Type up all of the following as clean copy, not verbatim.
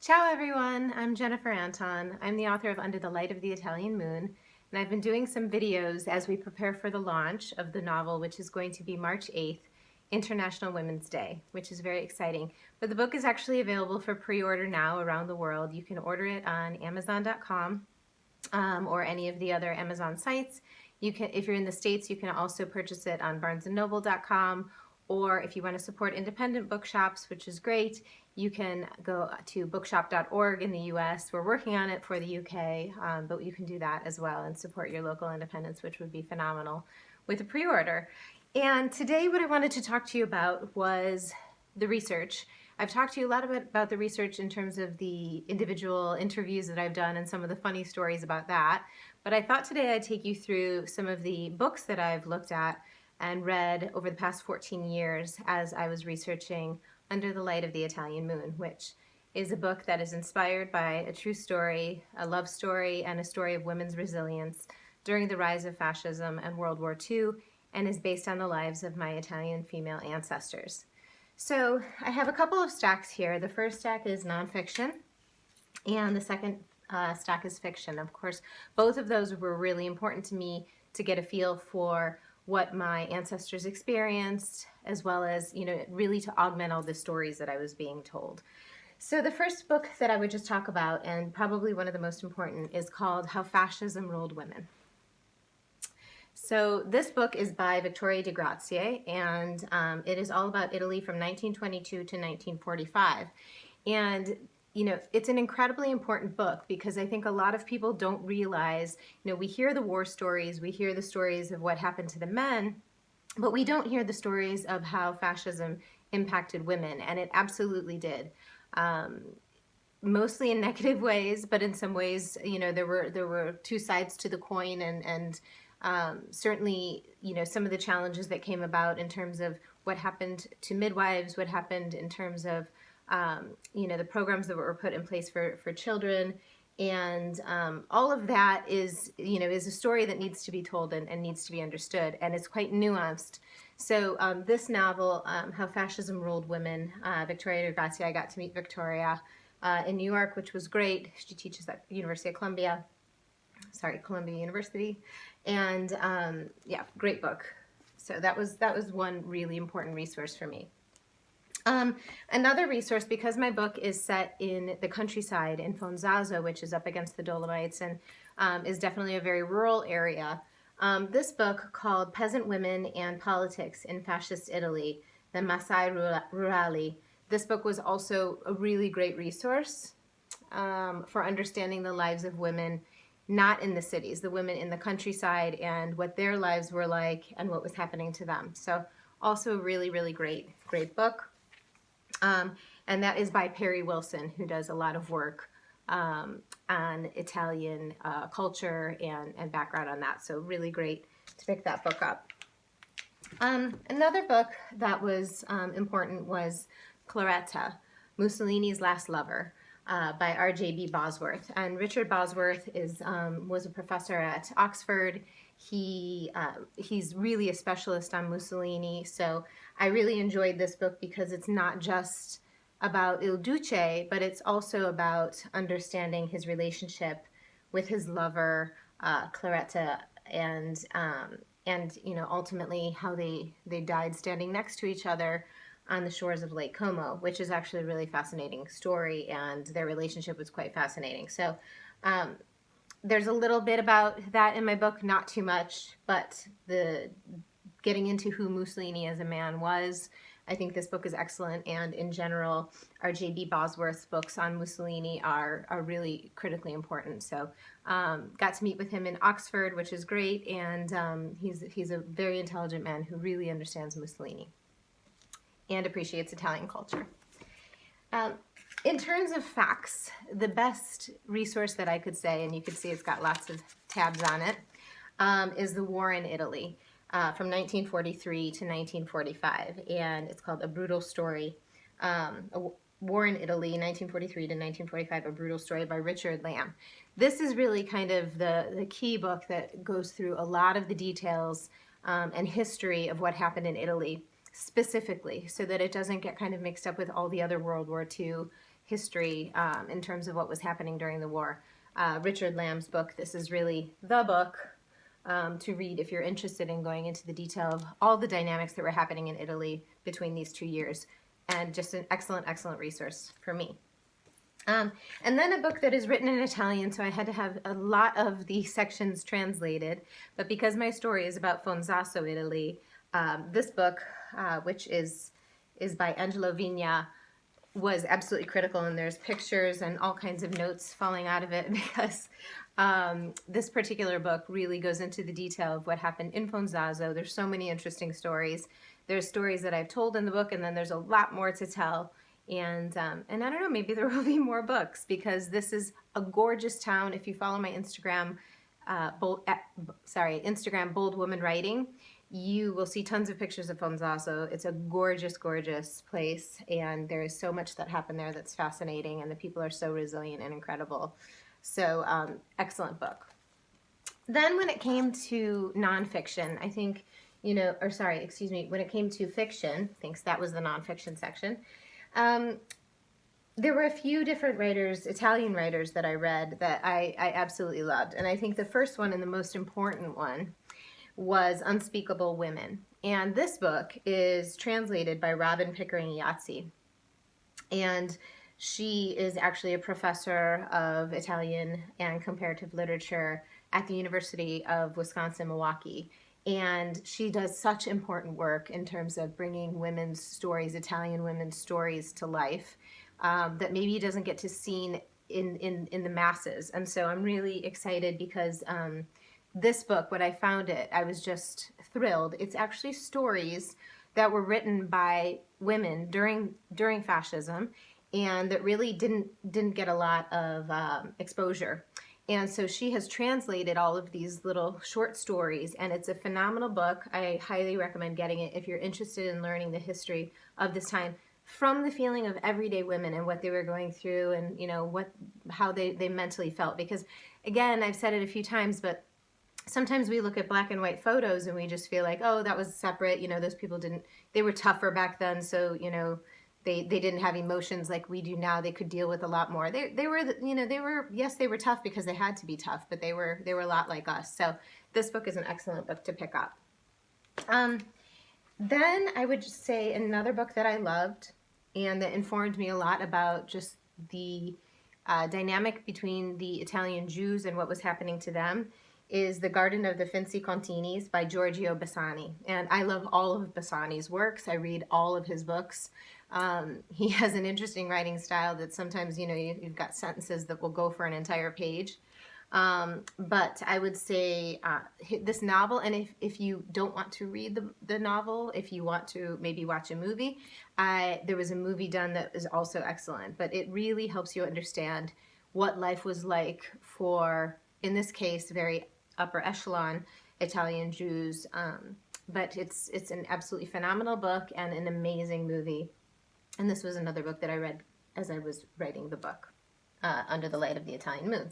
Ciao everyone, I'm Jennifer Anton. I'm the author of Under the Light of the Italian Moon, and I've been doing some videos as we prepare for the launch of the novel, which is going to be March 8th, International Women's Day, which is very exciting. But the book is actually available for pre-order now around the world. You can order it on Amazon.com or any of the other Amazon sites. You can, if you're in the States, you can also purchase it on barnesandnoble.com, or if you want to support independent bookshops, which is great, you can go to bookshop.org in the US. We're working on it for the UK, but you can do that as well and support your local independents, which would be phenomenal with a pre-order. And today what I wanted to talk to you about was the research. I've talked to you a lot about the research in terms of the individual interviews that I've done and some of the funny stories about that. But I thought today I'd take you through some of the books that I've looked at and read over the past 14 years as I was researching Under the Light of the Italian Moon, which is a book that is inspired by a true story, a love story, and a story of women's resilience during the rise of fascism and World War II, and is based on the lives of my Italian female ancestors. So I have a couple of stacks here. The first stack is nonfiction, and the second stack is fiction. Of course, both of those were really important to me to get a feel for what my ancestors experienced, as well as, really to augment all the stories that I was being told. So the first book that I would just talk about, and probably one of the most important, is called How Fascism Ruled Women. So this book is by Vittoria di Grazia, and it is all about Italy from 1922 to 1945. And it's an incredibly important book because I think a lot of people don't realize, we hear the war stories, we hear the stories of what happened to the men, but we don't hear the stories of how fascism impacted women, and it absolutely did. Mostly in negative ways, but in some ways, there were two sides to the coin, and certainly, some of the challenges that came about in terms of what happened to midwives, what happened in terms of the programs that were put in place for children, and all of that is a story that needs to be told and needs to be understood, and it's quite nuanced. So this novel, How Fascism Ruled Women, Vittoria di Grazia, I got to meet Victoria in New York, which was great. She teaches at Columbia University, and yeah, great book. So that was one really important resource for me. Another resource, because my book is set in the countryside in Fonzaso, which is up against the Dolomites and is definitely a very rural area. This book, called Peasant Women and Politics in Fascist Italy, the Masai Rurali, this book was also a really great resource for understanding the lives of women not in the cities, the women in the countryside, and what their lives were like and what was happening to them. So also a really, really great book. And that is by Perry Wilson, who does a lot of work on Italian culture and background on that. So really great to pick that book up. Another book that was important was Claretta, Mussolini's Last Lover, by R.J.B. Bosworth. And Richard Bosworth was a professor at Oxford. He's really a specialist on Mussolini, so I really enjoyed this book because it's not just about Il Duce, but it's also about understanding his relationship with his lover, Claretta, and ultimately how they died standing next to each other on the shores of Lake Como, which is actually a really fascinating story, and their relationship was quite fascinating. So there's a little bit about that in my book, not too much, but getting into who Mussolini as a man was, I think this book is excellent, and in general, R.J.B. Bosworth's books on Mussolini are really critically important. So got to meet with him in Oxford, which is great, and he's a very intelligent man who really understands Mussolini and appreciates Italian culture. In terms of facts, the best resource that I could say, and you can see it's got lots of tabs on it, is The War in Italy from 1943 to 1945, and it's called A Brutal Story. A War in Italy, 1943 to 1945, A Brutal Story by Richard Lamb. This is really kind of the key book that goes through a lot of the details and history of what happened in Italy specifically, so that it doesn't get kind of mixed up with all the other World War II history in terms of what was happening during the war. Richard Lamb's book, this is really the book to read if you're interested in going into the detail of all the dynamics that were happening in Italy between these 2 years, and just an excellent, excellent resource for me. And then a book that is written in Italian, so I had to have a lot of the sections translated, but because my story is about Fonzaso, Italy, this book, which is by Angelo Vigna, was absolutely critical, and there's pictures and all kinds of notes falling out of it because this particular book really goes into the detail of what happened in Fonzaso. There's so many interesting stories. There's stories that I've told in the book, and then there's a lot more to tell. And I don't know, maybe there will be more books, because this is a gorgeous town. If you follow my Instagram, Instagram Bold Woman Writing, you will see tons of pictures of Fonzaso. It's a gorgeous, gorgeous place, and there is so much that happened there that's fascinating, and the people are so resilient and incredible. So, excellent book. Then when it came to nonfiction, I think, when it came to fiction, thanks, that was the nonfiction section. There were a few different writers, Italian writers, that I read that I absolutely loved. And I think the first one and the most important one was Unspeakable Women. And this book is translated by Robin Pickering-Iazzi. And she is actually a professor of Italian and comparative literature at the University of Wisconsin-Milwaukee. And she does such important work in terms of bringing women's stories, Italian women's stories, to life that maybe doesn't get to seen in the masses. And so I'm really excited because this book, when I found it, I was just thrilled. It's actually stories that were written by women during fascism, and that really didn't get a lot of exposure. And so she has translated all of these little short stories, and it's a phenomenal book. I highly recommend getting it if you're interested in learning the history of this time from the feeling of everyday women and what they were going through, and how they mentally felt. Because again, I've said it a few times, but sometimes we look at black and white photos and we just feel like, oh, that was separate. Those people they were tougher back then, so they didn't have emotions like we do now. They could deal with a lot more. They were tough because they had to be tough, but they were a lot like us. So this book is an excellent book to pick up. Then I would just say another book that I loved and that informed me a lot about just the dynamic between the Italian Jews and what was happening to them is The Garden of the Finzi Continis by Giorgio Bassani. And I love all of Bassani's works. I read all of his books. He has an interesting writing style that sometimes, you've got sentences that will go for an entire page. But I would say this novel, and if you don't want to read the novel, if you want to maybe watch a movie, there was a movie done that is also excellent. But it really helps you understand what life was like for, in this case, very upper echelon Italian Jews. But it's an absolutely phenomenal book and an amazing movie. And this was another book that I read as I was writing the book, Under the Light of the Italian Moon.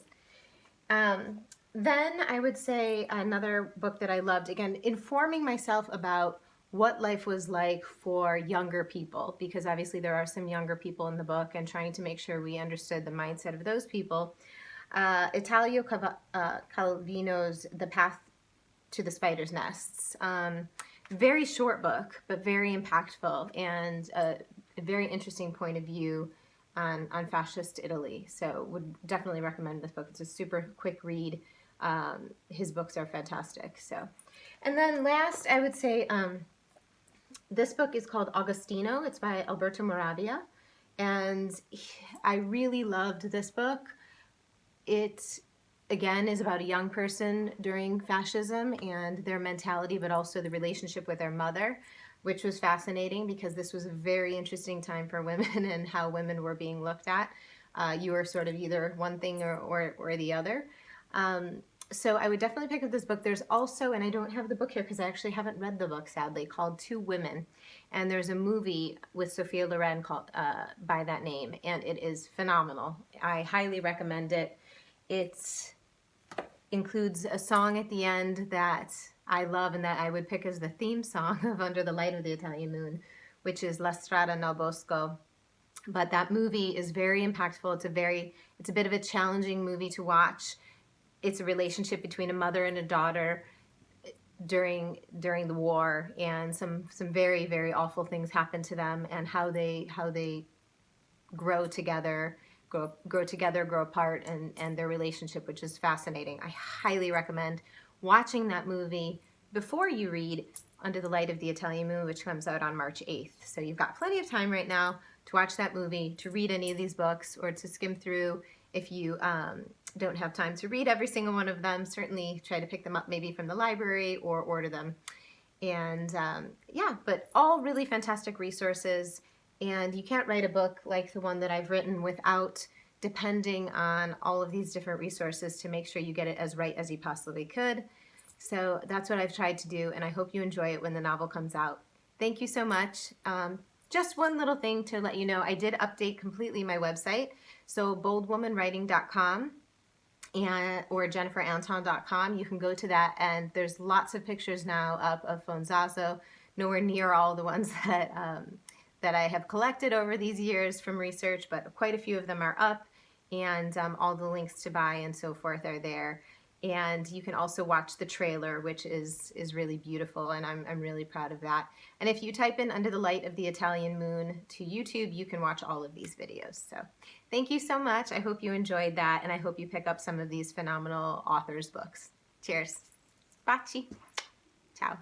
Then I would say another book that I loved, again, informing myself about what life was like for younger people, because obviously there are some younger people in the book, and trying to make sure we understood the mindset of those people. Italio Calvino's The Path to the Spider's Nests. Very short book, but very impactful, and a very interesting point of view on fascist Italy. So would definitely recommend this book. It's a super quick read. His books are fantastic. So, and then last, I would say this book is called Augustino. It's by Alberto Moravia, and I really loved this book. It, again, is about a young person during fascism and their mentality, but also the relationship with their mother, which was fascinating because this was a very interesting time for women and how women were being looked at. You were sort of either one thing or the other. So I would definitely pick up this book. There's also, and I don't have the book here because I actually haven't read the book, sadly, called Two Women. And there's a movie with Sophia Loren called by that name, and it is phenomenal. I highly recommend it. It includes a song at the end that I love and that I would pick as the theme song of Under the Light of the Italian Moon, which is La Strada nel Bosco But that movie is very impactful. It's a bit of a challenging movie to watch. It's a relationship between a mother and a daughter during the war, and some very, very awful things happen to them, and how they grow together, grow apart, and their relationship, which is fascinating. I highly recommend watching that movie before you read Under the Light of the Italian Moon, which comes out on March 8th. So you've got plenty of time right now to watch that movie, to read any of these books, or to skim through. If you don't have time to read every single one of them, certainly try to pick them up maybe from the library or order them. And yeah, but all really fantastic resources. And you can't write a book like the one that I've written without depending on all of these different resources to make sure you get it as right as you possibly could. So that's what I've tried to do, and I hope you enjoy it when the novel comes out. Thank you so much. Just one little thing to let you know, I did update completely my website. So boldwomanwriting.com or jenniferanton.com. You can go to that, and there's lots of pictures now up of Fonzaso, nowhere near all the ones that I have collected over these years from research, but quite a few of them are up, and all the links to buy and so forth are there. And you can also watch the trailer, which is really beautiful, and I'm really proud of that. And if you type in Under the Light of the Italian Moon to YouTube, you can watch all of these videos. So thank you so much. I hope you enjoyed that, and I hope you pick up some of these phenomenal authors' books. Cheers. Baci. Ciao.